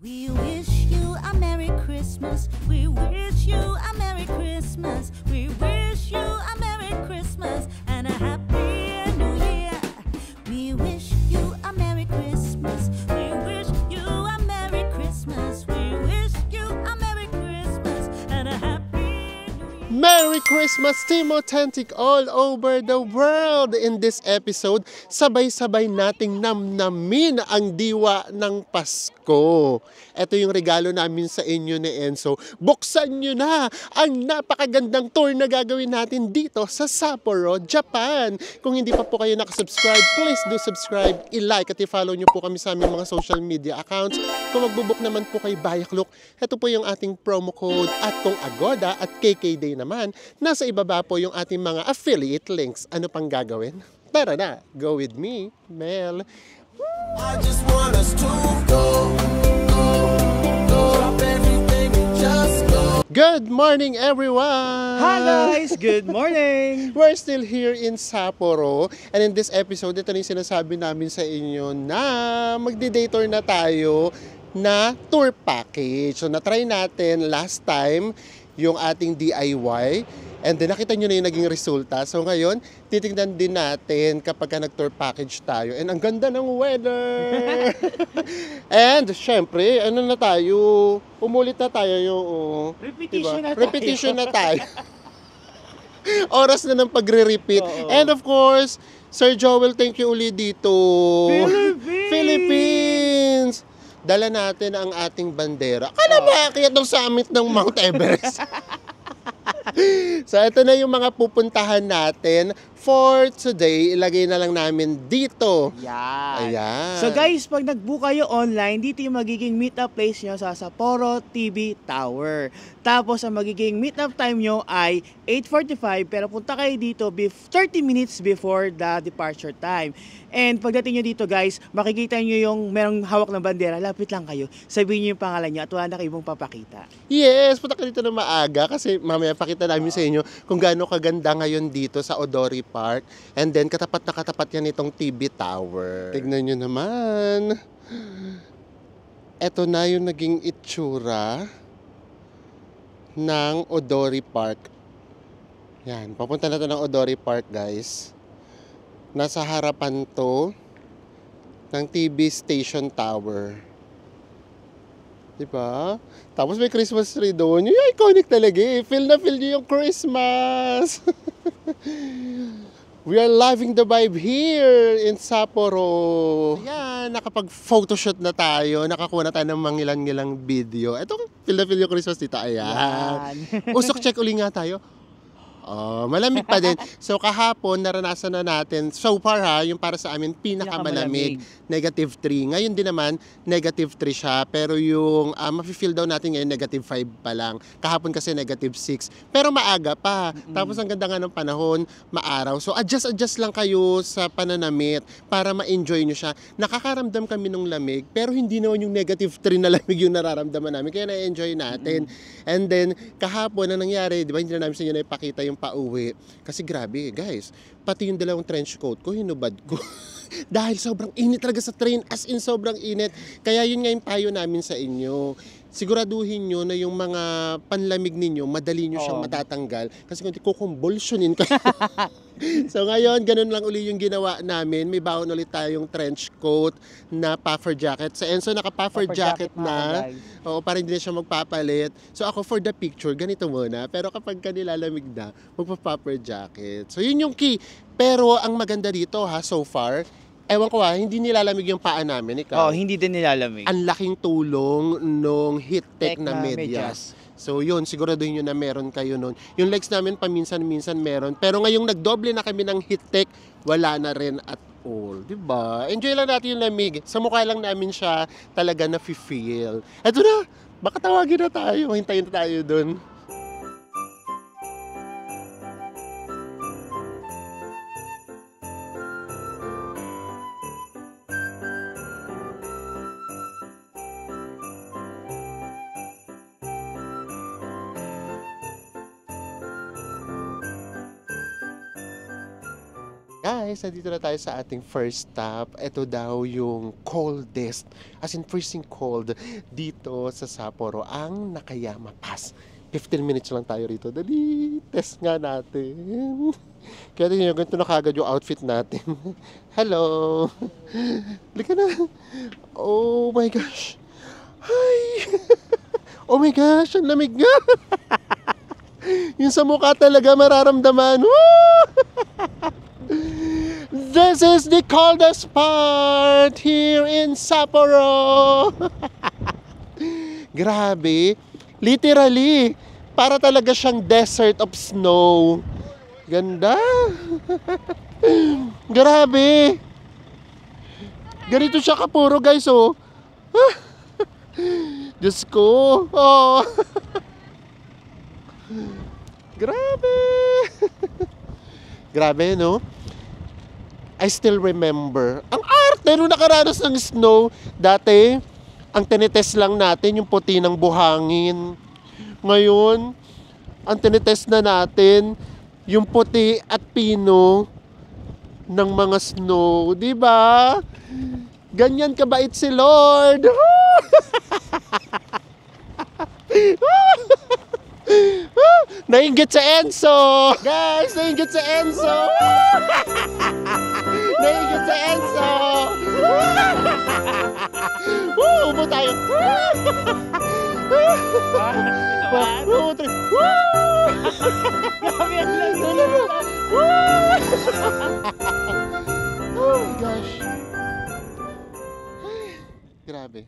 We wish you a Merry Christmas. We wish you a Merry Christmas. We wish you a Merry Christmas and a Happy New Year. We wish you a Merry Christmas. We wish you a Merry Christmas. We wish you a Merry Christmas and a Happy New Year. Merry Christmas, Team Authentic all over the world! In this episode, sabay-sabay nating namnamin ang diwa ng Pasko. Ito yung regalo namin sa inyo ni Enzo. Buksan nyo na ang napakagandang tour na gagawin natin dito sa Sapporo, Japan. Kung hindi pa po kayo nakasubscribe, please do subscribe, i-like at i-follow nyo po kami sa aming mga social media accounts. Kung magbubuk naman po kay Bayakluk, ito po yung ating promo code. At kung Agoda at KKday naman, nasa ibaba po yung ating mga affiliate links. Ano pang gagawin? Tara na, go with me, Mel. I just want us to go. Drop everything and just go. Good morning, everyone! Hi guys! Good morning! We're still here in Sapporo, and in this episode, ito na yung sinasabi namin sa inyo na magdi-day tour na tayo na tour package. So na-try natin last time yung ating DIY, and then nakita nyo na yung naging resulta. So ngayon, titignan din natin kapag ka nag-tour package tayo. And ang ganda ng weather! And syempre, ano na tayo? Umulit na tayo yung... Repetition na tayo. Repetition na tayo. Oras na ng pagre-repeat. Oo. And of course, Sir Joel, thank you ulit dito. Philippines! Dala natin ang ating bandera. Kala ba kaya ng summit ng Mount Everest? So, ito na yung mga pupuntahan natin for today. Ilagay na lang namin dito. Yan. Ayan. So guys, pag nag-book kayo online, dito yung magiging meet-up place nyo sa Sapporo TV Tower. Tapos, ang magiging meet-up time nyo ay 8:45, pero punta kayo dito 30 minutes before the departure time. And pagdating nyo dito guys, makikita nyo yung merong hawak ng bandera, lapit lang kayo. Sabihin nyo yung pangalan nyo at wala na kayo mong papakita. Yes, punta ka dito na maaga kasi mamaya pakita namin sa inyo kung gaano kaganda ngayon dito sa Odori Park. And then katapat na katapat yan itong TV Tower. Tignan nyo naman. Ito na yung naging itsura ng Odori Park. Yan, papunta na ito ng Odori Park guys. Nasa harapan to ng TV Station Tower. Diba? Tapos may Christmas tree doon. Yung iconic talaga eh. Feel na feel nyo yung Christmas. We are living the vibe here in Sapporo. Ayan, nakapag-photoshoot na tayo. Nakakuha na tayo ng mangilan-ngilang video. Ito, feel na feel yung Christmas dito. Ayan. Usok check uli nga tayo. Oh, malamig pa din. So kahapon naranasan na natin so far yung para sa amin pinakamalamig, -3. Ngayon din naman -3 siya, pero yung mafi-feel daw natin ngayon -5 pa lang. Kahapon kasi -6. Pero maaga pa. Tapos ang ganda nga ng panahon, maaraw. So adjust lang kayo sa pananamit para ma-enjoy nyo siya. Nakakaramdam kami ng lamig, pero hindi naman yung -3 na lamig yung nararamdaman namin. Kaya na-enjoy natin. And then kahapon na nangyari, di ba hindi na namin sa inyo na ipakita yung pauwi. Kasi grabe guys, pati yung dalawang trench coat ko, hinubad ko. Dahil sobrang init talaga sa train, as in sobrang init. Kaya yun nga yung payo namin sa inyo. Siguraduhin nyo na yung mga panlamig ninyo, madali nyo siyang matatanggal. Kasi kung kukumbulsyonin kayo. So ngayon, ganun lang uli yung ginawa namin. May baon ulit tayong trench coat na puffer jacket. Sa Enzo, naka-puffer jacket na. Oo, para hindi na siya magpapalit. So ako, for the picture, ganito muna. Pero kapag nilalamig na, magpa-puffer jacket. So yun yung key. Pero ang maganda dito so far, ewan ko hindi nilalamig yung paa namin. Ikaw? Oh, hindi din nilalamig. Ang laking tulong nung heat tech na medyas. So yun, siguraduhin nyo na meron kayo nun. Yung legs namin paminsan-minsan meron. Pero ngayong nagdoble na kami ng heat tech, wala na rin at all. Diba? Enjoy lang natin yung lamig. Sa mukha lang namin siya talaga na-feel. Eto na, baka tawagin na tayo. Hintayin na tayo dun. Guys, nandito na tayo sa ating first stop. Ito daw yung coldest, as in freezing cold, dito sa Sapporo, ang Nakayama Pass. 15 minutes lang tayo rito. Dali, test nga natin. Kaya tingnan nyo, ganito na kagad yung outfit natin. Hello! Lika na! Oh my gosh! Hi! Oh my gosh, ang lamig nga! Yung sa mukha talaga mararamdaman. Woo! This is the coldest part here in Sapporo. Grabe. Literally, para talaga siyang desert of snow. Ganda. Grabe. Ganito siya kapuro, guys, oh. Diyos ko. Oh. Grabe. Grabe, no? I still remember. Ang arte nung nakaranas ng snow. Dati, ang tinitest lang natin yung puti ng buhangin. Ngayon, ang tinitest na natin yung puti at pino ng mga snow. Diba? Ganyan kabait si Lord. Nainggit sa Enzo! Guys, nainggit sa Enzo! Nainggit sa Enzo! Ubo tayo! Oh my gosh! Grabe.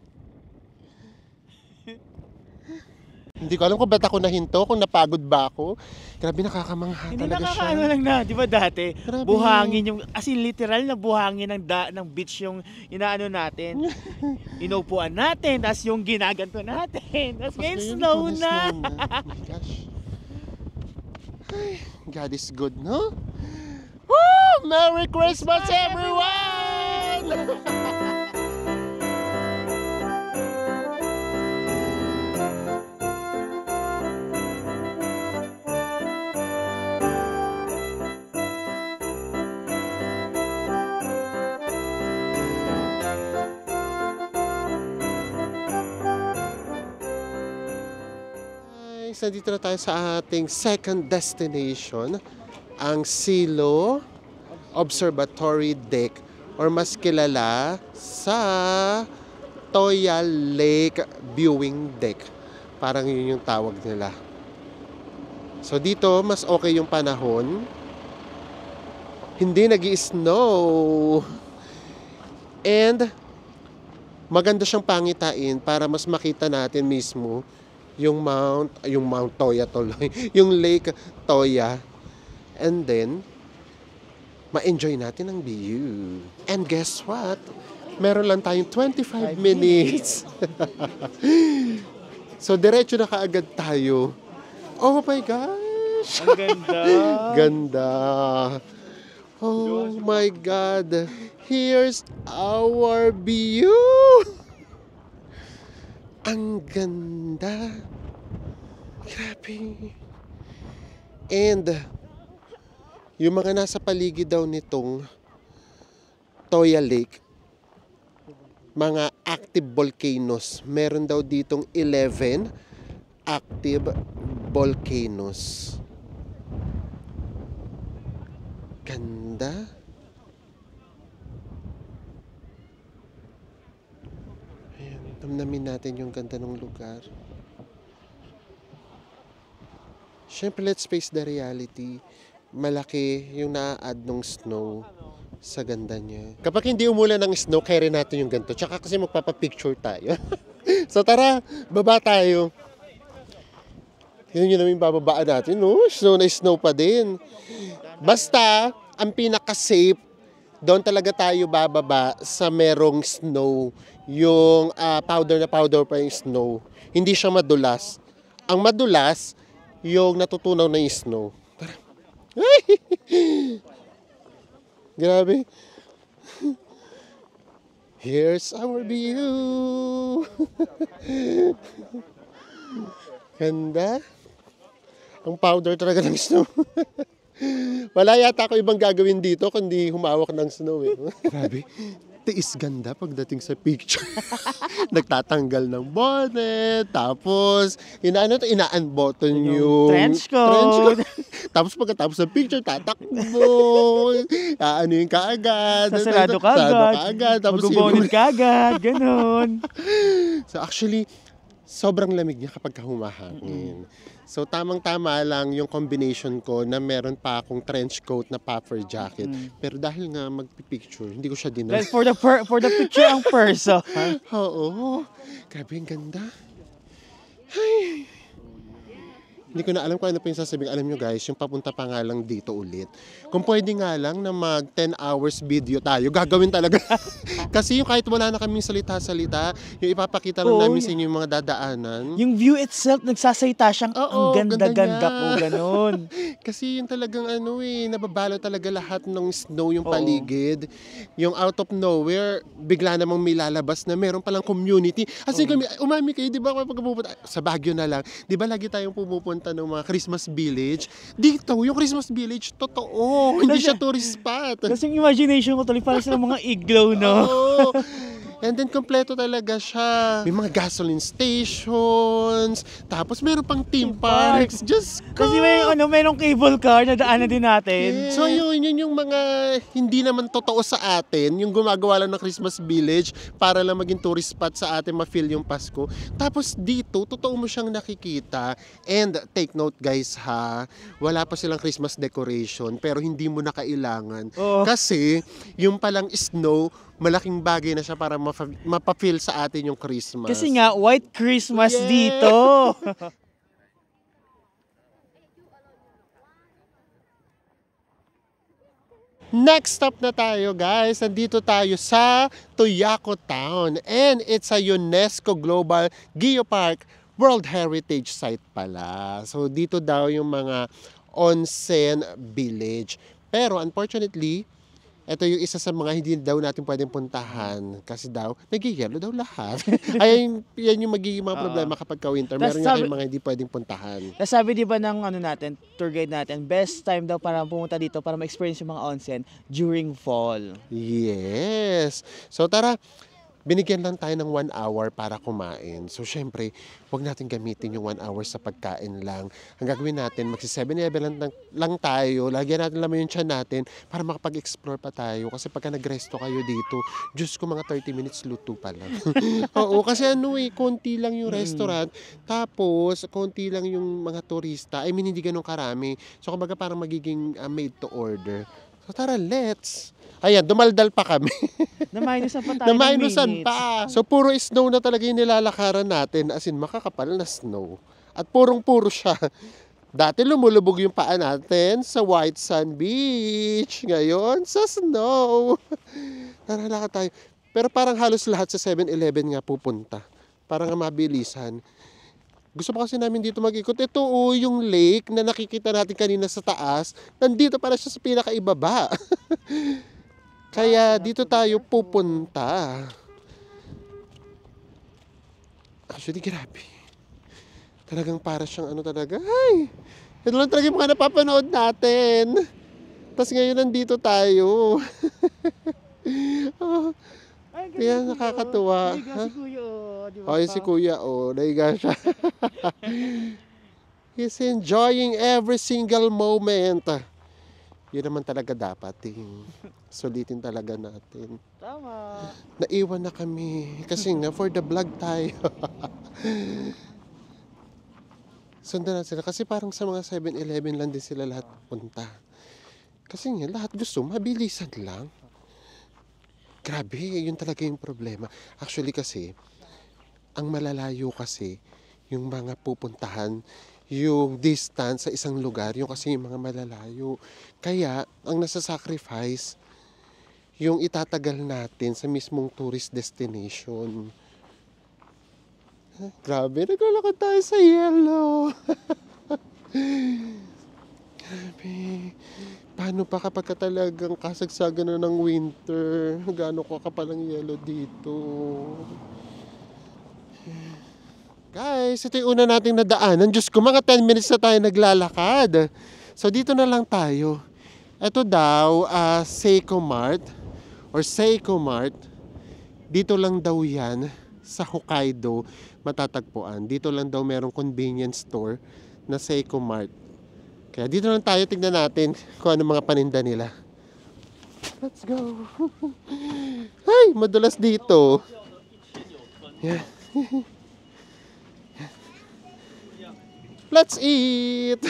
Hindi ko alam kung ba't ako nahinto, kung napagod ba ako. Grabe, nakakamangha Hindi talaga siya. nakakaano lang na, di ba dati? Grabe. Buhangin yung, as in literal na buhangin ng beach yung inaano natin. Inupuan natin, tapos yung ginaganto natin. Tapos ngayon snow na. Oh my gosh. Ay, God is good, no? Woo! Merry Christmas, everyone! Nandito na tayo sa ating second destination, ang Silo Observatory Deck, or mas kilala sa Toya Lake Viewing Deck. Parang yun yung tawag nila. So dito, mas okay yung panahon. Hindi nag-i-snow. And maganda siyang pangitain para mas makita natin mismo yung Mount Toya tuloy, yung Lake Toya. And then, ma-enjoy natin ang view. And guess what? Meron lang tayong 25 minutes. So, diretso na kaagad tayo. Oh my gosh! Ang ganda. Ganda. Oh my God. Here's our view. Ang ganda. Grabe. And yung mga nasa paligid daw nitong Toya Lake, mga active volcanoes. Meron daw ditong 11 active volcanoes. Ganda. Namnamin natin yung ganda ng lugar. Siyempre, let's face the reality. Malaki yung na-add ng snow sa ganda niya. Kapag hindi umulan ng snow, carry natin yung ganito. Tsaka kasi magpapapicture tayo. So tara, baba tayo. Tignan nyo namin bababaan natin, no? Snow na snow pa din. Basta, ang pinaka-safe, doon talaga tayo bababa sa merong snow. Yung powder na powder pa yung snow. Hindi siya madulas. Ang madulas, yung natutunaw na yung snow. Tara. Grabe. Here's our view. Ganda. Ang powder talaga ng snow. Wala yata ako ibang gagawin dito kundi humawak ng snow eh. Grabe. Tiis ganda pagdating sa picture. Nagtatanggal ng bonnet, tapos ina-unbutton yung trench coat. Tapos pagkatapos ng picture, tatakbo. Ano yung kaagad. Sasarado ka agad. Tapos Mag-bonnet ka agad. Ganon. So actually, sobrang lamig niya kapag humahangin. So tamang-tama lang yung combination ko na meron pa akong trench coat na puffer jacket. Pero dahil nga magpipicture, hindi ko siya dinala. Like for the picture ang person. Oo. Grabe, ang ganda. Ay. Hindi ko na alam kung ano pa yung sasabihin. Alam nyo guys, yung papunta pa nga lang dito ulit. Kung pwede nga lang na mag 10 hours video tayo, gagawin talaga. Kasi yung kahit wala na kaming salita-salita, yung ipapakita lang namin sa inyo yung mga dadaanan. Yung view itself, nagsasayta siyang Oo, ang ganda-ganda ganda po, niya. ganon. Kasi yung talagang nababalo talaga lahat ng snow yung paligid. Yung out of nowhere, bigla namang may lalabas na meron palang community. Kasi kami, umami kayo, di ba, kapag pupunta, sa Baguio na lang, di ba lagi tayong pumupunta ng mga Christmas Village? Dito, yung Christmas Village, totoo. Hindi siya tourist spot. Kasi yung imagination ko tuloy, parang sila mga iglo, no? Oo. And then, kompleto talaga siya. May mga gasoline stations. Tapos, meron pang theme parks. Just go! Kasi merong cable car na daanan din natin. So yun yung mga hindi naman totoo sa atin, yung gumagawa lang ng Christmas Village para lang maging tourist spot sa atin, ma-feel yung Pasko. Tapos dito, totoo mo siyang nakikita. And take note guys ha, wala pa silang Christmas decoration pero hindi mo na kailangan. Oo. Kasi yung palang snow, malaking bagay na siya para mapa-feel sa atin yung Christmas. Kasi nga, White Christmas Yeah. dito. Next stop na tayo guys, nandito tayo sa Tuyaco Town and it's a UNESCO Global Geopark World Heritage Site pala. So dito daw yung mga onsen village. Pero unfortunately, ito yung isa sa mga hindi daw natin pwedeng puntahan kasi daw, nag-yellow daw lahat. Ay, yan yung magiging mga problema kapag ka-winter. Meron nga kayong mga hindi pwedeng puntahan. Nasabi di ba ng tour guide natin, best time daw para pumunta dito para ma-experience yung mga onsen during fall. Yes. So tara, binigyan lang tayo ng 1 hour para kumain. So syempre, huwag natin gamitin yung 1 hour sa pagkain lang. Ang gagawin natin, magsi 7-Eleven lang tayo, lagyan natin laman yung tiyan natin para makapag-explore pa tayo. Kasi pagka nagresto kayo dito, Diyos ko mga 30 minutes luto pa lang. Oo, kasi konti lang yung restaurant, tapos konti lang yung mga turista. I mean, hindi ganun karami. So kumbaga parang magiging made to order. So tara, let's! Ayan, dumaldal pa kami. Na-minusan pa tayo ng Na-minusan minutes. pa. So, puro snow na talaga yung nilalakaran natin. As in, makakapal na snow. At purong-puro siya. Dati lumulubog yung paa natin sa White Sand Beach. Ngayon, sa snow. Tara, lakad tayo. Pero parang halos lahat sa 7-Eleven nga pupunta. Parang nga mabilisan. Gusto pa kasi namin dito mag-ikot. Ito yung lake na nakikita natin kanina sa taas. Nandito para siya sa pinakaibaba. Kaya dito tayo pupunta. Actually, grabe. Talagang para siyang talaga. Ay! Ito lang talaga yung mga napapanood natin. Tapos ngayon nandito tayo. Oh, Ay, kaya nakakatuwa. Naiga si Kuya, di ba? Okay, si Kuya, naiga siya. He's enjoying every single moment. Yun naman talaga dapat. Sulitin talaga natin. Tama. Naiwan na kami. Kasi nga, for the vlog tayo. Sundan na sila. Kasi parang sa mga 7-Eleven lang din sila lahat punta. Kasi nga, lahat gusto, mabilisan lang. Grabe, yun talaga yung problema. Actually kasi, ang malalayo kasi, yung mga pupuntahan, yung distance sa isang lugar, yung kasi yung mga malalayo. Kaya, ang nasa-sacrifice, yung itatagal natin sa mismong tourist destination. Grabe, naglalakad tayo sa yellow. Grabe. Paano pa kapag talagang kasagsagan na ng winter? Gaano ka kapalang yellow dito? Guys, ito yung una nating nadaanan. Diyos ko, mga 10 minutes na tayo naglalakad. So dito na lang tayo. Ito daw, Seiko Mart or Seiko Mart. Dito lang daw yan sa Hokkaido matatagpuan. Dito lang daw merong convenience store na Seiko Mart. Kaya dito lang tayo, tignan natin kung ano mga paninda nila. Let's go! Ay, madulas dito. Yeah. Let's eat!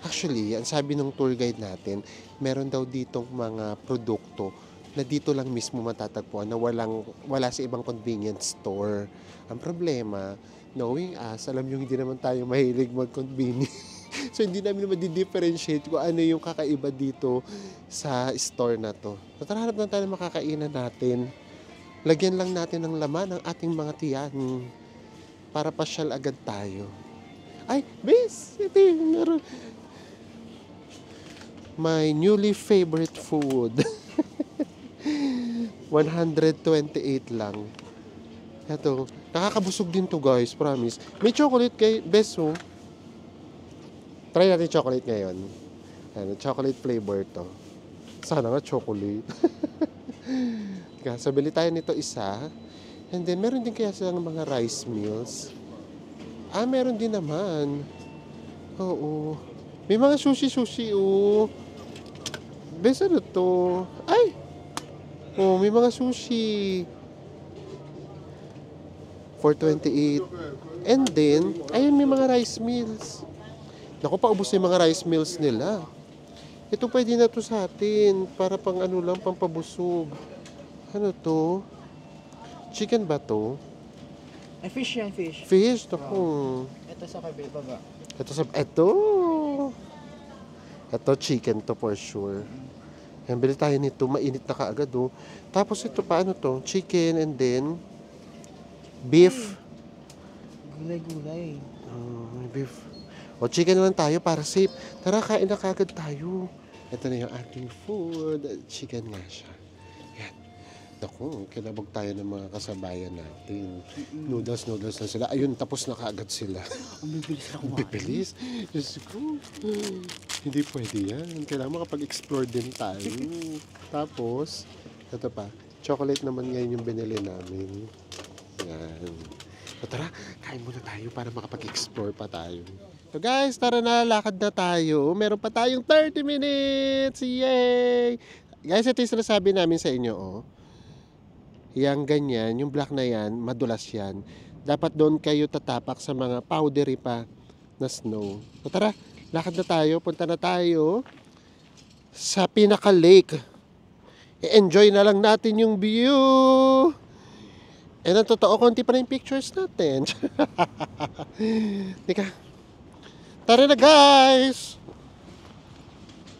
Actually, ang sabi ng tour guide natin, meron daw ditong mga produkto na dito lang mismo matatagpuan na wala sa ibang convenience store. Ang problema, knowing us, alam nyo hindi naman tayo mahilig mag-convenience. So hindi namin ma-differentiate kung ano yung kakaiba dito sa store na to. So tara, hanap lang tayo ng makakainan natin. Lagyan lang natin ng laman ang ating mga tiyan para pasyal agad tayo. Ay, bes! Ito yung meron. My newly favorite food. 128 lang. Ito, nakakabusog din to guys, promise. May chocolate kay Beso. Try natin chocolate ngayon. Ano, chocolate flavor to. Sana nga chocolate. Kaya sabili tayo nito isa. And then, meron din kaya silang mga rice meals. Meron din naman. Oo. May mga sushi-sushi, oh. Bes, ano to? Ay! Oh, may mga sushi. 428. And then, ayun, may mga rice meals. Naku, paubos na yung mga rice meals nila. Ito pwede na to sa atin. Para pang ano lang, pampabusog. Ano to? Chicken ba to? Ay, fish yan, fish. Fish? Naku. Ito sa baba. Ito chicken to for sure. Yan, bili tayo nito. Mainit na kaagad, oh. Tapos ito, paano to? Chicken and then beef. Gulay-gulay. May beef. O, chicken na lang tayo para safe. Tara, kain na kaagad tayo. Ito na yung ating food. Chicken nga siya. Yan. Naku, kinabog tayo ng mga kasabayan natin. Noodles na sila. Ayun, tapos na kaagad sila. Ang bibilis na kumain. Bibilis. Diyos ko. Hindi pwede yan. Kailangan makapag-explore din tayo. Tapos, ito pa. Chocolate naman ngayon yung binili namin. Yan. So, tara, kain muna tayo para makapag-explore pa tayo. So guys, tara na, lakad na tayo. Meron pa tayong 30 minutes. Yay! Guys, ito yung sinasabi namin sa inyo, oh. Yang ganyan, yung black na yan, madulas yan. Dapat doon kayo tatapak sa mga powdery pa na snow. So tara, lakad na tayo, punta na tayo sa pinaka-lake. I-enjoy na lang natin yung view. And ang totoo, konti pa na yung pictures natin. Tika. Tara na guys!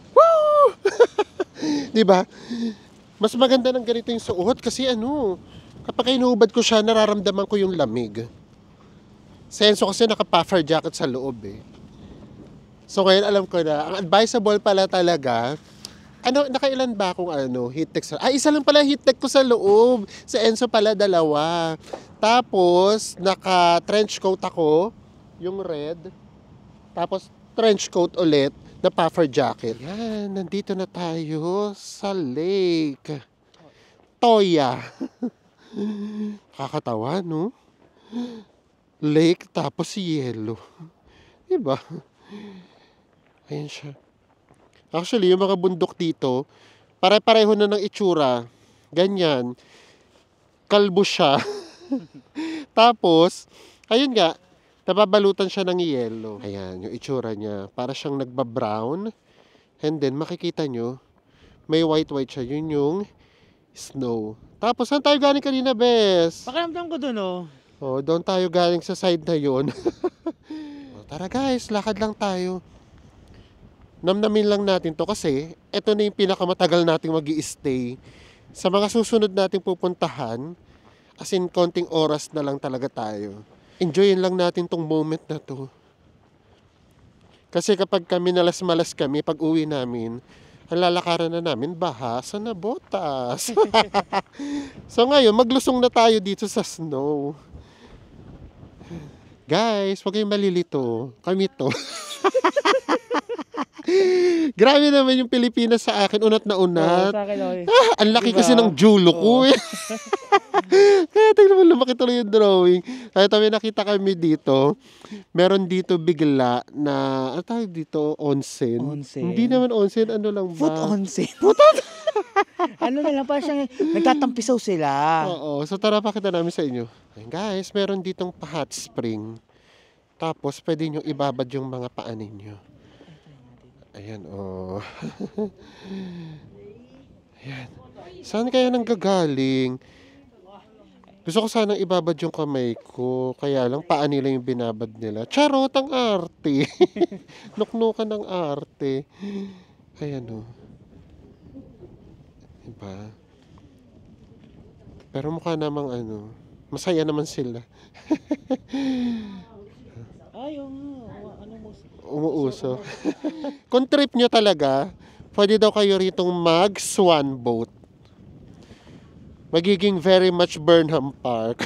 Woo! Diba? Mas maganda ng ganito yung suot kasi kapag inuubad ko siya, nararamdaman ko yung lamig. Senso kasi naka-puffer jacket sa loob eh. So ngayon alam ko na, ang advisable pala talaga, nakailan ba akong heat tech isa lang pala heat tech ko sa loob. Sa Enso pala 2. Tapos, naka-trench coat ako, yung red. Tapos, trench coat ulit na puffer jacket. Yan, nandito na tayo sa lake. Toya. Kakatawa, no? Lake, tapos yellow. Diba? Ayan siya. Actually, yung mga bundok dito, pare-pareho na ng itsura. Ganyan. Kalbo siya. Tapos, ayun nga, nababalutan siya ng yellow. Ayan, yung itsura niya. Para siyang nagba-brown. And then, makikita nyo, may white-white siya. Yun yung snow. Tapos, saan tayo galing kanina, Bes? Pakiramdam ko dun, oh. Oh, doon tayo galing sa side na yun. Tara guys, lakad lang tayo. Namnamin lang natin to kasi ito na yung pinakamatagal nating mag-i-stay. Sa mga susunod nating pupuntahan, as in konting oras na lang talaga tayo. Enjoyin lang natin tong moment na to. Kasi kapag kami nalas-malas kami, pag uwi namin, ang lalakaran na namin, bahasa na botas. So ngayon, maglusong na tayo dito sa snow. Guys, huwag kayong malilito. Kami to. Grabe naman yung Pilipinas sa akin, unat na Oo, unat. sa akin, okay. Ang laki Diba? kasi ng julo ko Oo. eh. Kaya tignan mo, lumaki tuloy yung drawing. Kaya may nakita kami dito. Meron dito bigla na, ano tawag dito? Onsen. Onsen? Hindi naman onsen, ano lang ba? Foot onsen. Ano na lang, parang siyang nagtatampisaw sila. Oo, so tara pakita namin sa inyo. Ayun, guys, meron ditong hot spring. Tapos pwede nyo ibabad yung mga paa ninyo. Ayan, oh. Ayan. Saan kaya nanggagaling? Gusto ko sanang ibabad yung kamay ko. Kaya lang, paa nila yung binabad nila. Charot, ang arte. Nuknukan ng arte. Ayan, oh. Diba? Pero mukha namang ano, masaya naman sila. Ay, ano mo? Umuuso. Kung trip nyo talaga, pwede daw kayo ritong mag-swan boat. Magiging very much Burnham Park.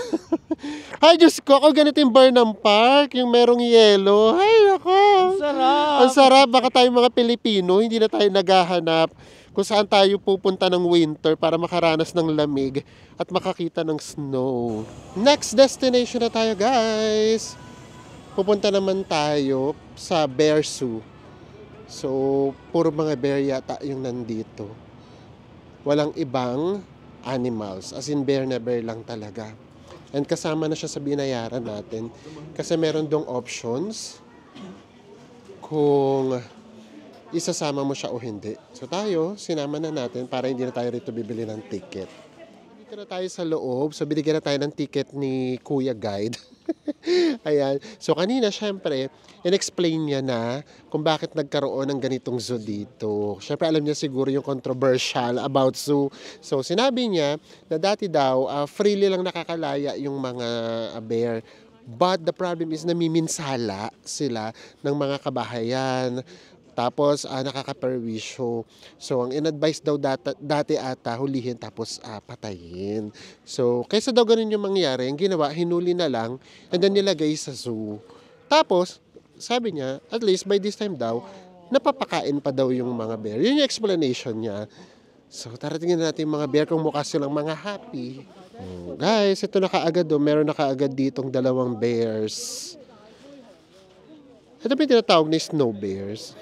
Ay, Diyos ko, ako ganito yung Burnham Park, yung merong yelo. Ay, ako. Ang sarap. Ang sarap, baka tayo mga Pilipino, hindi na tayo naghahanap kung saan tayo pupunta ng winter para makaranas ng lamig at makakita ng snow. Next destination na tayo, guys. Pupunta naman tayo sa Bear Zoo. So, puro mga bear yata yung nandito. Walang ibang animals. As in, bear na bear lang talaga. And kasama na siya sa binayaran natin. Kasi meron dong options kung isasama mo siya o hindi. So tayo, sinama na natin para hindi na tayo rito bibili ng ticket. Dito na tayo sa loob. So binigyan na tayo ng ticket ni Kuya Guide. Ayan. So kanina, syempre, in-explain niya na kung bakit nagkaroon ng ganitong zoo dito. Syempre, alam niya siguro yung controversial about zoo. So sinabi niya na dati daw, freely lang nakakalaya yung mga bear. But the problem is namiminsala sila ng mga kabahayan. Tapos nakakaperwisyo. So ang in-advise daw dati ata hulihin tapos patayin. So kaysa daw ganun yung mangyari, ang ginawa hinuli na lang and then nilagay sa zoo. Tapos sabi niya, at least by this time daw, napapakain pa daw yung mga bear. Yun yung explanation niya. So tara tingnan natin yung mga bear kung mukha silang mga happy. Guys, ito na kaagad meron na kaagad ditong dalawang bears. Ito ba yung tinatawag na snow bears?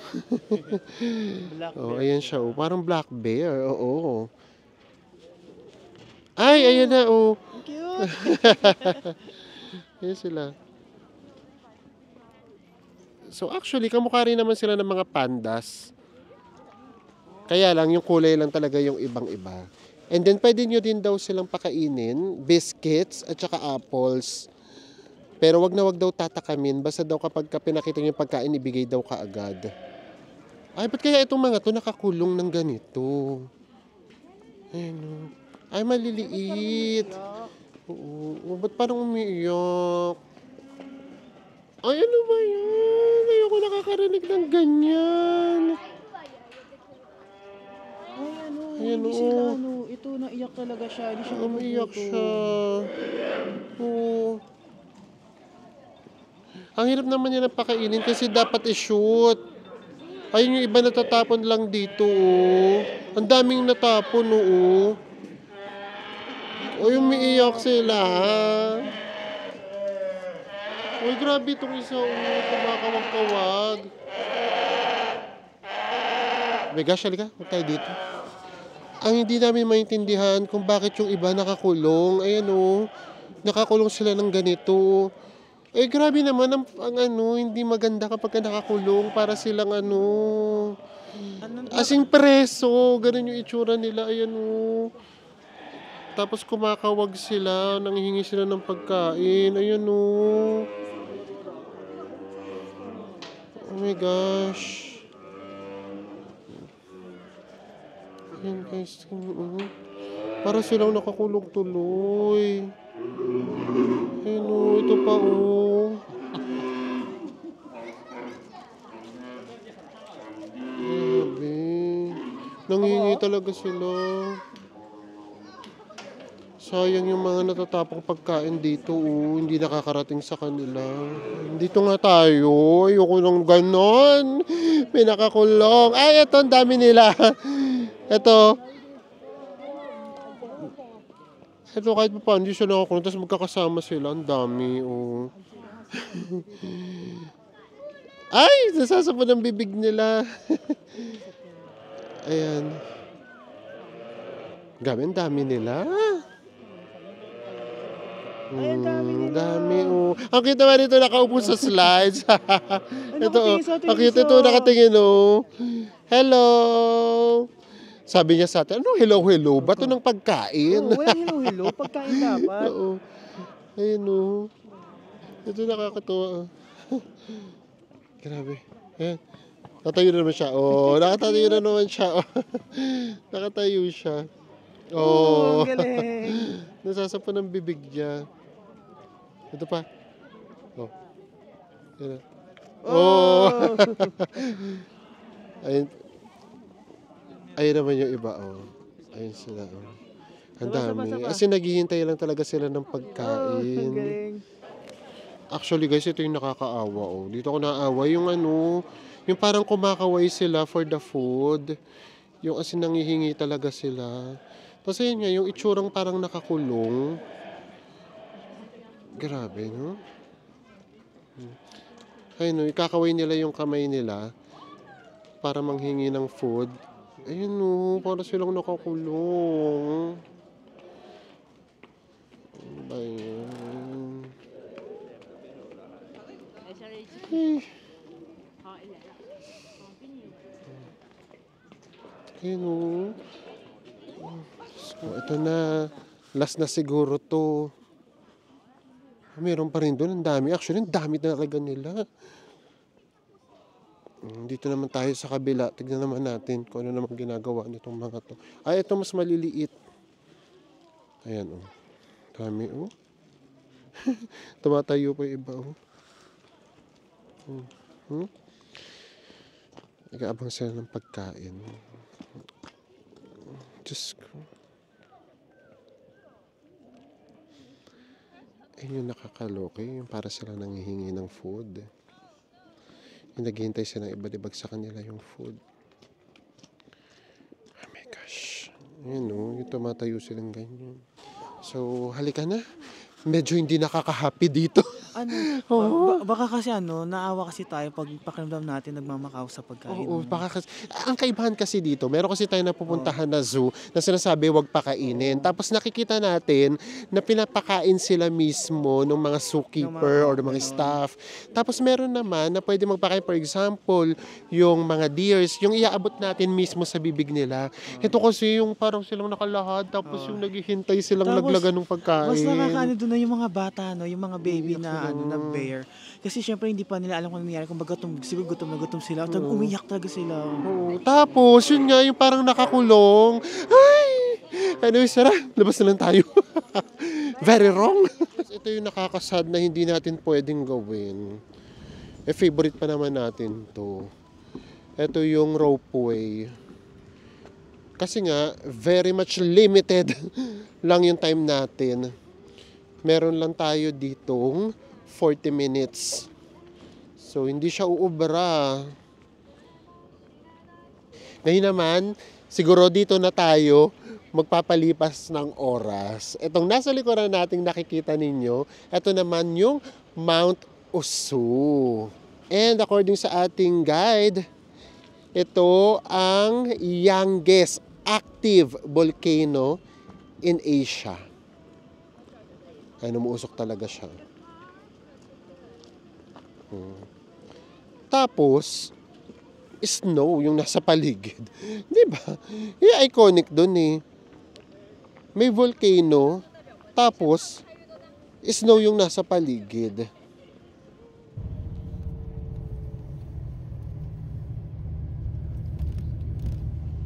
Black Oh, bear. ayan siya. Oh. Parang black bear. Oo. Ay, ayan na. Oh. Cute. Ayan sila. So actually, kamukha rin naman sila ng mga pandas. Kaya lang, yung kulay lang talaga yung ibang-iba. And then, pwede nyo din daw silang pakainin, biscuits, at saka apples. Pero wag na wag daw tatakamin. Basta daw kapag pinakita niyo yung pagkain, ibigay daw kaagad. Ay, ba't kaya itong mga to nakakulong ng ganito? Ayun, oh. Ay, maliliit. Oo. Ba't parang umiiyak? Ay, ano ba yan? Ayoko nakakarinig ng ganyan. Ay, ano, Ayan, hindi oo. sila, ito, naiyak talaga siya. Hindi siya Umiiyak nagugutom. siya. Oo. Ang hirap naman niya napakainin kasi dapat i-shoot. Ayun yung iba natatapon lang dito, oh. Ang daming natapon, oh. O yung umiiyak sila. Uy, grabe itong isa, oh. Kumakawag-kawag. My gosh, halika. Huwag tayo dito. Ang hindi namin maintindihan kung bakit yung iba nakakulong. Ayan, oh. Nakakulong sila ng ganito. Eh, grabe naman ang hindi maganda kapag nakakulong para silang asing preso. Ganun yung itsura nila. Ayan, oh. Tapos kumakawag sila, nanghihingi sila ng pagkain. Ayan, oh. Oh my gosh. Ayan, guys. Para silang nakakulong tuloy. Ayan, oh. Ito pa, oh. Grabe. Nanghihingi talaga sila. Sayang yung mga natatapang pagkain dito, oh. Hindi nakakarating sa kanila. Dito nga tayo. Ayoko nang ganon. May nakakulong. Ay, ito, ang dami nila. Ito. Ito, kahit pa paano, hindi siya nakakulong. Tapos magkakasama sila. Ang dami, oh. Ay, nasasapon ang bibig nila. Ayan. Grabe, ang dami nila. Ay, ang dami nila. Dami, oh. Ang cute naman ito, nakaupo sa slides. Ito, oh. nakatingin, Ang cute tingin ito, sa- nakatingin, oh. Hello! Sabi niya sa atin, ano, hello, hello? Bato ng pagkain. Oo, walang hello. Pagkain dapat. Oo. Ayun, oh. Ito nakakatuwa. Grabe. Ayan. Nakatayo na naman siya. Oh, nakatayo na naman siya. Oh. Nakatayo siya. Oh. Ang galing. Nasasapo ng bibig niya. Ito pa. Oh. Ayan. Oh. Ayun. Ayun naman yung iba. Oh. Ayun sila. Oh. Ang dami. Kasi naghihintay lang talaga sila ng Ang pagkain. galing. Actually guys, ito yung nakakaawa. Oh. Dito ako naawa. Yung ano, yung parang kumakaway sila for the food. Yung as in nangihingi talaga sila. Tapos ayun nga, yung itsurang parang nakakulong. Grabe, no? Ayun, no, ikakaway nila yung kamay nila para manghingi ng food. Ayun, no, para silang nakakulong. Ano ba yun? Eh. Ayun, no. So, ito na. Last na siguro to. Meron pa rin doon. Ang dami. Actually, ang dami talaga nila. Dito naman tayo sa kabila. Tignan naman natin kung ano naman ginagawa nitong mga to. Ay, ito mas maliliit. Ayan, oh. Dami, oh. Tumatayo pa yung iba, oh. Nag-aabang sila ng pagkain. Diyos ko. Ayun yung nakakaloke. Yung para sila nanghihingi ng food. Yung naghihintay sila ng iba-ibag sa kanila yung food. Oh my gosh. Ayun o. Yung tumatayo silang ganyan. So, halika na. Medyo hindi nakaka-happy dito. Ano? Baka kasi naawa kasi tayo pag pakiramdam natin nagmamakaw sa pagkain. Oo, baka kasi, ang kaibahan kasi dito, meron kasi tayo napupuntahan na zoo na sinasabi wag pakainin. Tapos nakikita natin na pinapakain sila mismo ng mga zookeeper or ng mga staff. Tapos meron naman na pwede magpakain, for example, yung mga deers, yung iaabot natin mismo sa bibig nila. Ito kasi yung parang silang nakalahad, tapos yung naghihintay silang Tapos, laglagan ng pagkain. Mas nakakaano doon na yung mga bata, yung mga baby na na bear. Kasi syempre hindi pa nila alam kung ano nangyari. Kung siguro gutom na gutom sila. Tapos umiyak talaga sila. Oo. Tapos, yun nga, yung parang nakakulong. Ay! Anyway, Sarah, labas na lang tayo. Very wrong. Ito yung nakakasad na hindi natin pwedeng gawin. Favorite pa naman natin to. Ito yung ropeway. Kasi nga, very much limited lang yung time natin. Meron lang tayo ditong 40 minutes. So, hindi siya uubra. Ngayon naman, siguro dito na tayo magpapalipas ng oras. Itong nasa likuran nating nakikita ninyo, ito naman yung Mount Osu. And according sa ating guide, ito ang youngest active volcano in Asia. Ay, numuusok talaga siya. Tapos, snow yung nasa paligid. Di ba? Yung iconic dun eh. May volcano, tapos, snow yung nasa paligid.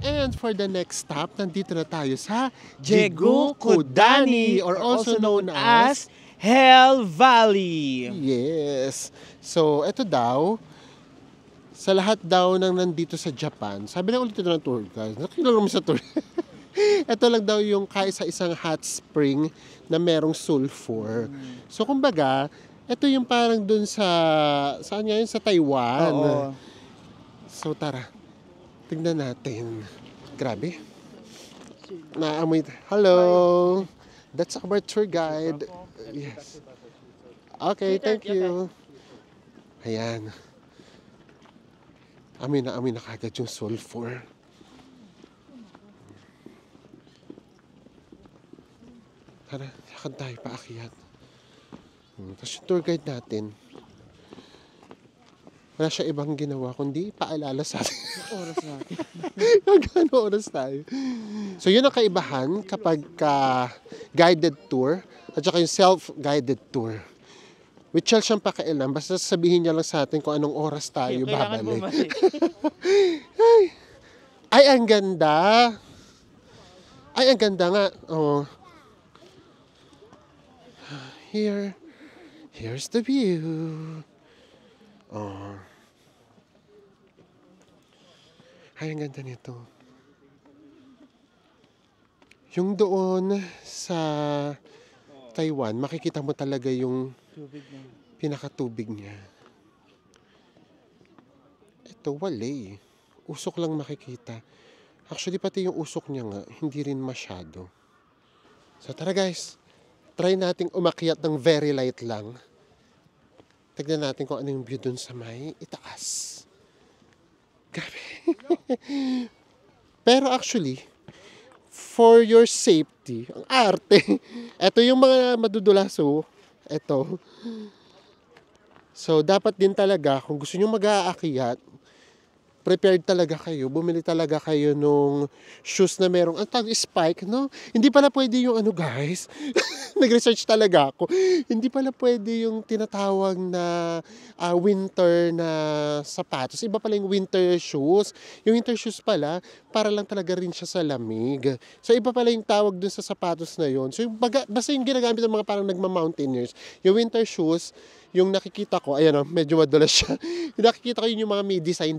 And for the next stop, nandito na tayo sa Daegu Kodani, or also known as Hell Valley. Yes. So, ito daw, sa lahat daw ng nandito sa Japan, sabi na ulit ito ng tour guys, nakilala mo sa tour. Ito lang daw yung kaisa-isang hot spring na merong sulfur. So kumbaga, ito yung parang dun sa, saan nga yun? Sa Taiwan. Oo. So tara, tignan natin. Grabe. Naamoy. Hello. That's our tour guide. Yes. Okay, thank you. Ayan. Amoy na kagad yung sulfur. Tara, lakad tayo paakyat. Tapos yung tour guide natin, wala siya ibang ginawa kundi paalala sa atin. Oras natin. Hanggang oras tayo. So yun ang kaibahan kapag guided tour at saka yung self-guided tour. With Chel siyang pakialam, basta sabihin niya lang sa atin kung anong oras tayo Kailangan babalik. bumalik. Ay, ang ganda. Ay, ang ganda nga. Oh. Here's the view. Oh. Ay, ang ganda nito. Yung doon sa Taiwan, makikita mo talaga yung Tubig na. pinakatubig niya. Ito, wala eh. Usok lang makikita. Actually, pati yung usok niya nga, hindi rin masyado. So, tara guys. Try nating umakyat ng very light lang. Tignan natin kung ano yung view dun sa may itaas. Grabe. Pero actually, for your safety, ang arte. Ito yung mga madudulaso. Ito. So, dapat din talaga, kung gusto nyo mag-aakyat, prepared talaga kayo. Bumili talaga kayo nung shoes na merong, ang tawag spike, no? Hindi pala pwede yung ano, guys. Nag-research talaga ako. Hindi pala pwede yung tinatawag na winter na sapatos. Iba pala yung winter shoes. Yung winter shoes pala, para lang talaga rin siya sa lamig. So, iba pala yung tawag dun sa sapatos na yon. So, basta yung ginagamit ng mga parang nagma-mountaineers. Yung winter shoes, yung nakikita ko, ayan o, medyo madulas siya. Yung nakikita ko yun yung mga may design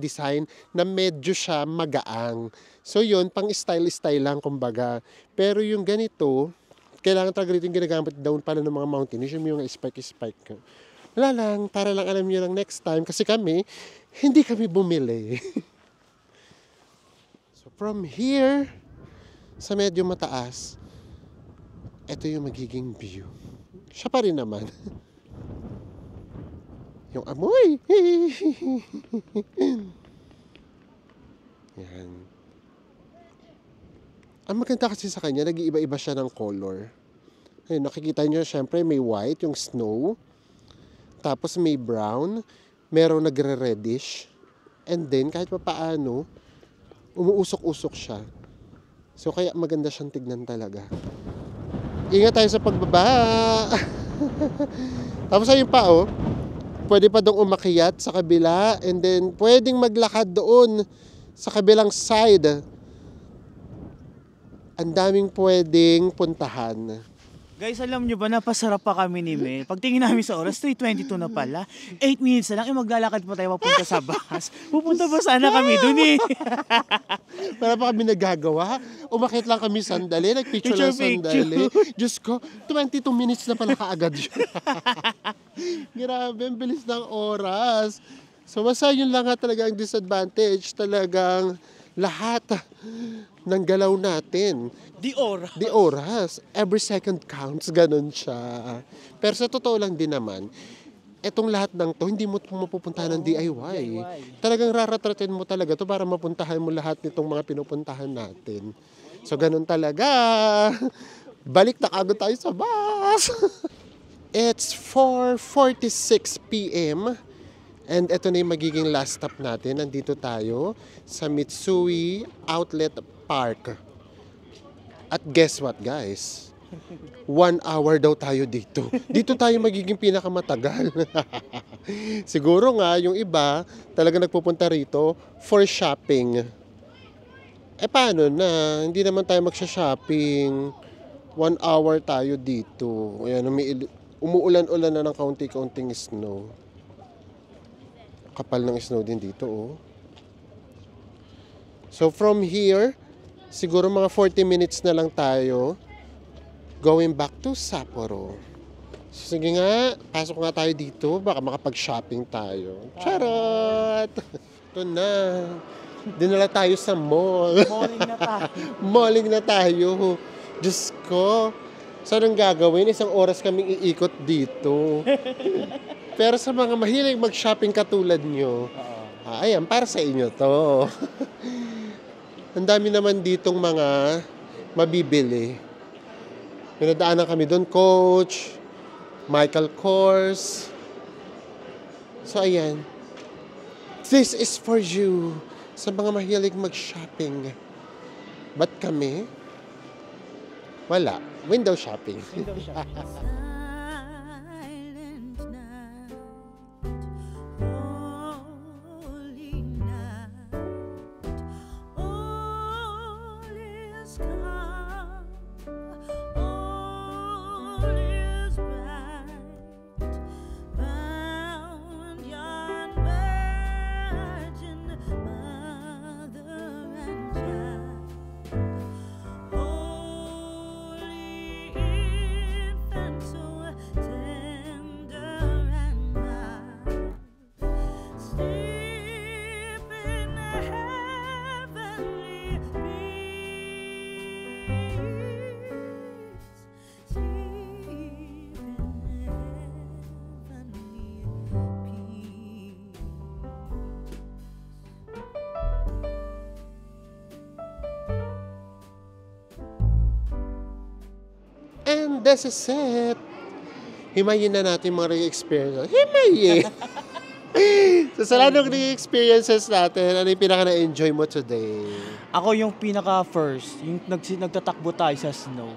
na medyo siya magaang. So yun, pang style lang kumbaga. Pero yung ganito, kailangan talaga rito yung ginagamit down pala ng mga mountaineers, yung mga spike. Wala lang, para lang alam nyo lang next time. Kasi kami, hindi kami bumili. So from here, sa medyo mataas, ito yung magiging view. Siya pa rin naman. Yung amoy. Yan. Ang maganda kasi sa kanya, nag-iiba-iba siya ng color. Ayun, nakikita nyo, syempre may white, yung snow. Tapos may brown. Merong nagre-reddish. And then, kahit pa paano, umuusok-usok siya. So, kaya maganda siyang tignan talaga. Ingat tayo sa pagbaba. Tapos ayun pa, oh. Pwede pa doon umakyat sa kabila and then pwedeng maglakad doon sa kabilang side. Ang daming pwedeng puntahan. Guys, alam nyo ba, napasarap pa kami ni Mel. Pagtingin namin sa oras, 3:22 na pala. 8 minutes na lang, maglalakad pa tayo papunta sa bus. Pupunta pa sana kami dun eh. Wala pa kami nagagawa. Umakyat lang kami sandali, nagpicture lang sandali. Diyos ko, 22 minutes na pala kaagad yun. Grabe, ang bilis ng oras. So, basta yun lang nga talaga ang disadvantage. Talagang lahat ng galaw natin. Di oras. Di oras. Every second counts. Ganon siya. Pero sa totoo lang din naman, etong lahat ng to, hindi mo mapupuntahan ng DIY. Talagang raratratin mo talaga to para mapuntahan mo lahat nitong mga pinupuntahan natin. So, ganon talaga. Balik na kagad tayo sa bus. It's 4:46 p.m. And ito na yung magiging last stop natin. Nandito tayo sa Mitsui Outlet Park. At guess what, guys? 1 hour daw tayo dito. Dito tayo magiging pinakamatagal. Siguro nga, yung iba talaga nagpupunta rito for shopping. Eh paano na? Hindi naman tayo magsha-shopping. 1 hour tayo dito. Ayan, umuulan-ulan na ng kaunti-kaunting snow. Kapal ng snow din dito, oh. So from here, Siguro mga 40 minutes na lang tayo going back to Sapporo. So, sige nga, pasok nga tayo dito. Baka makapag-shopping tayo. Charot! Ito na. Dinala tayo sa mall. Morning na tayo. Malling na tayo. Diyos ko. Saan ang gagawin? Isang oras kaming iikot dito. Pero sa mga mahilig mag-shopping katulad nyo, ayan, para sa inyo to. Ang dami naman ditong mga mabibili. Pinadaanan kami doon, Coach, Michael Kors. So, ayan. This is for you. Sa mga mahilig mag-shopping. Ba't kami? Wala. Window shopping. Window shopping. Silent night, holy night, all is calm, all is bright, round yon virgin mother and child. Holy infant, so tender and mild, sleep in heavenly peace, sleep in heavenly peace. And this is it. Himayin na natin mga experiences. Himayin! So, sa lahat ng experiences natin, ano yung pinaka-na-enjoy mo today? Ako yung pinaka-first, yung nagtatakbo tayo sa snow.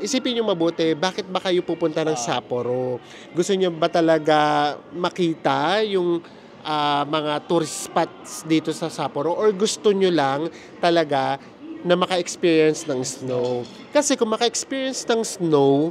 Isipin nyo mabuti, bakit ba kayo pupunta ng Sapporo? Gusto nyo ba talaga makita yung mga tourist spots dito sa Sapporo? Or gusto nyo lang talaga na maka-experience ng snow? Kasi kung maka-experience ng snow,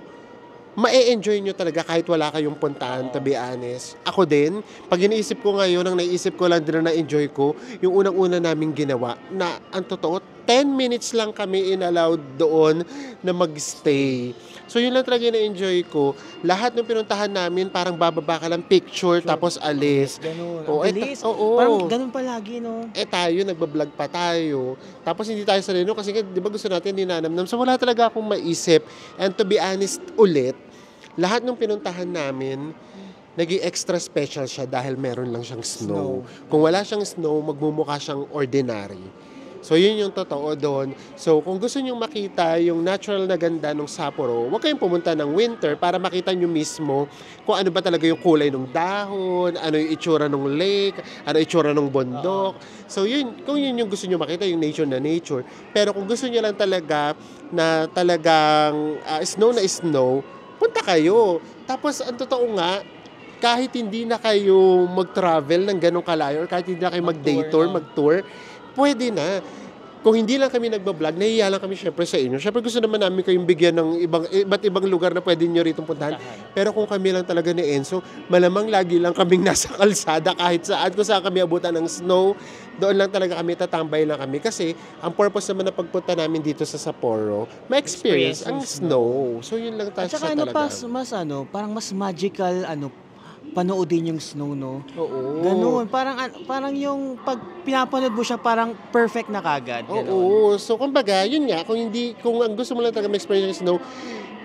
ma-enjoy nyo talaga kahit wala kayong puntahan, to be honest. Ako din, pag iniisip ko ngayon, ang naisip ko lang din na na-enjoy ko, yung unang-una naming ginawa, na ang totoo, 10 minutes lang kami in-allowed doon na mag-stay. So yun lang talaga na-enjoy ko. Lahat ng pinuntahan namin, parang bababa ka lang picture, tapos alis. Ganun. Oo, Ang bilis. oo. Parang ganun palagi, no? Tayo, nagbablog pa tayo. Tapos hindi tayo sa Reno kasi di ba gusto natin ninanamnam. So wala talaga akong maisip. And to be honest ulit, lahat ng pinuntahan namin, naging extra special siya dahil meron lang siyang snow. Kung wala siyang snow, magmumukha siyang ordinary. So, yun yung totoo doon. So, kung gusto nyo makita yung natural na ganda ng Sapporo, huwag kayong pumunta ng winter para makita nyo mismo kung ano ba talaga yung kulay ng dahon, ano yung itsura ng lake, ano yung itsura ng bundok. So, yun, kung yun yung gusto nyo makita, yung nature na nature. Pero kung gusto nyo lang talaga na talagang snow na snow, punta kayo. Tapos, ang totoo nga, kahit hindi na kayo mag-travel ng ganong kalayo, or kahit hindi na kayo mag-day tour, mag-tour, pwede na. Kung hindi lang kami nagbablog, nahiya lang kami syempre sa inyo. Syempre gusto naman namin kayong bigyan ng iba't ibang lugar na pwede nyo rito puntahan. Pero kung kami lang talaga ni Enzo, malamang lagi lang kaming nasa kalsada kahit saan. Kung saan kami abutan ng snow, doon lang talaga kami, tatambay lang kami. Kasi ang purpose naman na pagpunta namin dito sa Sapporo, ma-experience ang snow. So yun lang At saka talaga. parang mas magical, panoodin yung snow, no? Oo. Ganun. Parang yung pag pinapanood mo siya, parang perfect na kagad. Ganun. Oo. So, kumbaga, yun nga, kung ang gusto mo lang talaga ma-experience yung snow,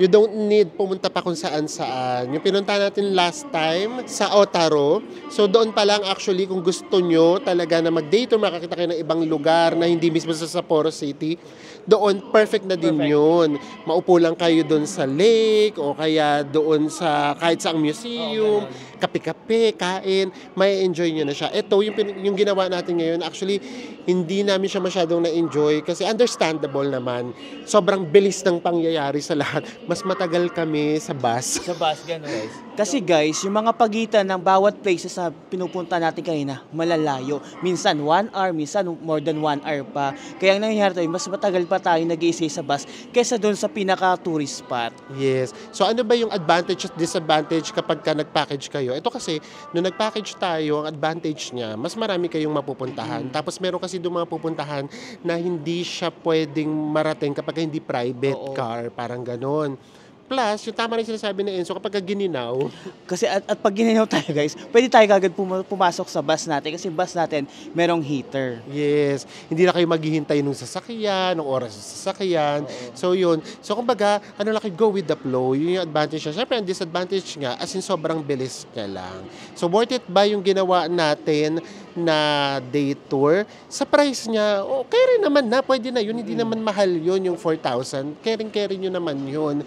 you don't need pumunta pa kung saan-saan. Yung pinunta natin last time sa Otaro, so doon pa lang actually kung gusto nyo talaga na mag-day tour, makakita kayo ng ibang lugar na hindi mismo sa Sapporo City, doon perfect na din yun. Maupo lang kayo doon sa lake o kaya doon sa kahit saang museum, kape-kape, kain, may enjoy nyo na siya. Ito, yung ginawa natin ngayon, actually, hindi namin siya masyadong na-enjoy kasi understandable naman. Sobrang bilis ng pangyayari sa lahat. Mas matagal kami sa bus. Sa bus, gano'n. Kasi guys, yung mga pagitan ng bawat places na pinupunta natin kanina, malalayo. Minsan 1 hour, minsan more than 1 hour pa. Kaya ang nangyayari tayo, mas matagal pa tayo nag-iisay sa bus kesa doon sa pinaka-tourist spot. Yes. So ano ba yung advantage at disadvantage kapag ka nag-package kayo? Ito kasi, nung nag-package tayo, ang advantage niya, mas marami kayong mapupuntahan. Tapos meron kasi doon mga pupuntahan na hindi siya pwedeng marating kapag hindi private Oo. car, parang ganon. Plus, yung tama rin sinasabi ni Enzo, kapag gininaw, Kasi at pag ginanaw tayo guys, pwede tayo kagad pumasok sa bus natin kasi bus natin merong heater. yes, hindi na kayo maghihintay nung sasakyan, nung oras sa sasakyan. So yun. So kumbaga, ano lang kayo, go with the flow. Yun yung advantage niya. Siyempre, ang disadvantage nga, as in sobrang bilis niya lang. So worth it ba yung ginawa natin na day tour? Sa price niya, okay rin naman na, pwede na yun. Hindi naman mahal yun, yung 4,000. Caring nyo naman yun.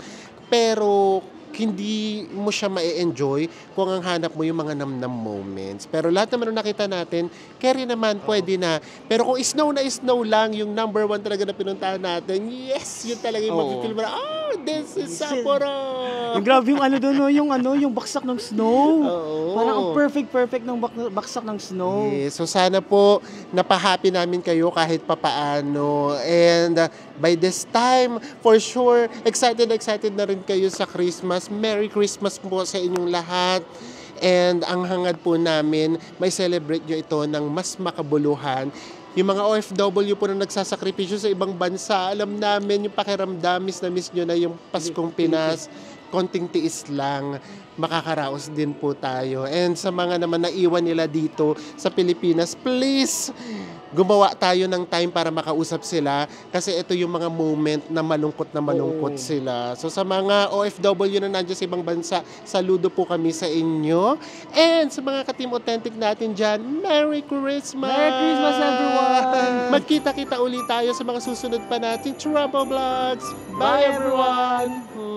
Pero hindi mo siya ma-enjoy kung ang hanap mo yung mga namnam moments. Pero lahat naman na nakita natin, carry naman, pwede na. Pero kung snow na snow lang, yung number 1 talaga na pinuntahan natin, yes, yun talaga yung Oo. mag-feel mo na, this is Sapporo! Yung grabe yung ano doon, no? yung baksak ng snow. Oo. Parang ang perfect ng baksak ng snow. Yes, so sana po napahappy namin kayo kahit papaano. And by this time, for sure, excited na rin kayo sa Christmas. Merry Christmas po sa inyong lahat. And ang hangad po namin, may celebrate nyo ito ng mas makabuluhan. Yung mga OFW po na nagsasakripisyo sa ibang bansa, alam namin yung pakiramdam, miss nyo na yung Paskong Pinas. Konting tiis lang, makakaraos din po tayo. And sa mga naman naiwan nila dito sa Pilipinas, please, gumawa tayo ng time para makausap sila kasi ito yung mga moment na malungkot sila. So sa mga OFW na nandiyan sa ibang bansa, saludo po kami sa inyo. And sa mga ka-Team Authentic natin dyan, Merry Christmas! Merry Christmas, everyone! Magkita-kita ulit tayo sa mga susunod pa nating Trouble Vlogs. Bye, Bye, everyone! everyone!